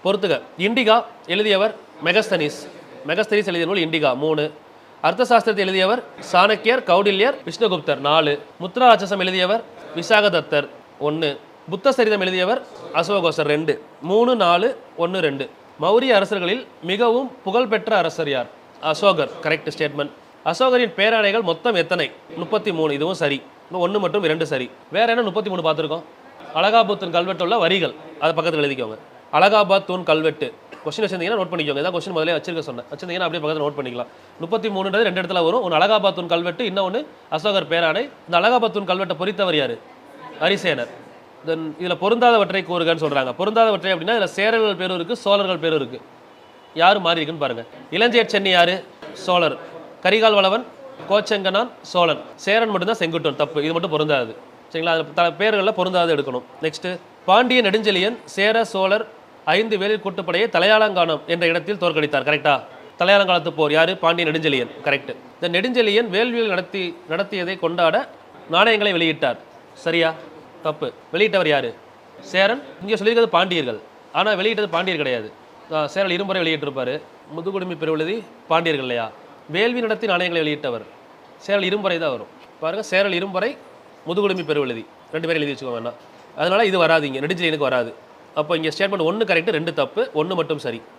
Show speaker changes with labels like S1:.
S1: பொறுத்துக. இண்டிகா எழுதியவர் Megasthenes. Megasthenes எழுதிய நூல் இண்டிகா 3. அர்த்த சாஸ்திரத்தை எழுதியவர் சாணக்கியர், கௌடில்யர், விஷ்ணுகுப்தர் 4. முத்ரா ராட்சசம் எழுதியவர் விசாகதத்தர் 1. புத்த சரிதம் எழுதியவர் அசோகோசர் 2. 3, 4, 1, 2. மௌரிய அரசர்களில் மிகவும் புகழ்பெற்ற அரசர் யார்? அசோகர். Correct statement. அசோகரின் பேராணைகள் மொத்தம் எத்தனை? 33. இதுவும் சரி. 1 மற்றும் 2 சரி. வேற என்ன 33 பார்த்துருக்கோம்? அலகாபாத் தூண் கல்வெட்டு உள்ள வரிகள் அதை பக்கத்தில் எழுதிக்கோங்க. அலகாபாத் தூண் கல்வெட்டு கொஸ்டின் வச்சிருந்தீங்கன்னா நோட் பண்ணிக்கோங்க. இதான் கொஸ்டின் முதல்ல வச்சிருக்க சொன்னேன். வச்சிருந்தீங்கன்னா அப்படியே பக்கத்தில் நோட் பண்ணிக்கலாம். 33ன்றது 2 இடத்துல வரும். ஒன்று அலகாபாத் தூண் கல்வெட்டு, இன்னொன்று அசோகர் பேராணை. இந்த அலகாபாத் தூண் கல்வெட்டை பொறித்தவர் யார்? ஹரிசேனர். தென் இதில் பொருந்தாதவற்றை கூறுகன்னு சொல்கிறாங்க. பொருந்தாதவற்றை அப்படின்னா இதில் சேரர்கள் பேரும் இருக்குது, சோழர்கள் பேரும் இருக்குது. யார் மாறி இருக்குன்னு பாருங்கள். இளஞ்சேட் சென்னி யார்? சோழர். கரிகால் வளவன், கோச்செங்கனான், சோழன். சேரன் மட்டும்தான் செங்குட்டுவன். தப்பு. இது மட்டும் பொருந்தாது. சரிங்களா? அதில் பேர்களில் பொருந்தாது எடுக்கணும். நெக்ஸ்ட்டு பாண்டிய நெடுஞ்செழியன் சேர சோழர் 5 வேலில் கூட்டுப்படையை தலையாலங்கானம் என்ற இடத்தில் தோற்கடித்தார். கரெக்டா? தலையாலங்காலத்து போர் யார்? பாண்டிய நெடுஞ்செழியன். கரெக்ட். இந்த நெடுஞ்செழியன் வேள்வியில் நடத்தியதை கொண்டாட நாணயங்களை வெளியிட்டார். சரியா? தப்பு. வெளியிட்டவர் யார்? சேரன். இங்கே சொல்லியிருக்கிறது பாண்டியர்கள், ஆனால் வெளியிட்டது பாண்டியர் கிடையாது. சேரல் இருமுறை வெளியிட்டிருப்பார். முதுகுடுமி பெருவெழுதி பாண்டியர்கள் இல்லையா? வேள்வி நடத்தி நாணயங்களை வெளியிட்டவர் சேரல் இரும்பறை தான் வரும். பாருங்கள், சேரல் இரும்பறை, முதுகுடுமி பெருவெழுதி 2 பேரும் எழுதி வச்சுக்கோங்க வேணா. அதனால் இது வராது, இங்கே நெடுஞ்செழியனுக்கு வராது. அப்போ இங்கே ஸ்டேட்மெண்ட் 1 கரெக்ட், 2 தப்பு, 1 மட்டும் சரி.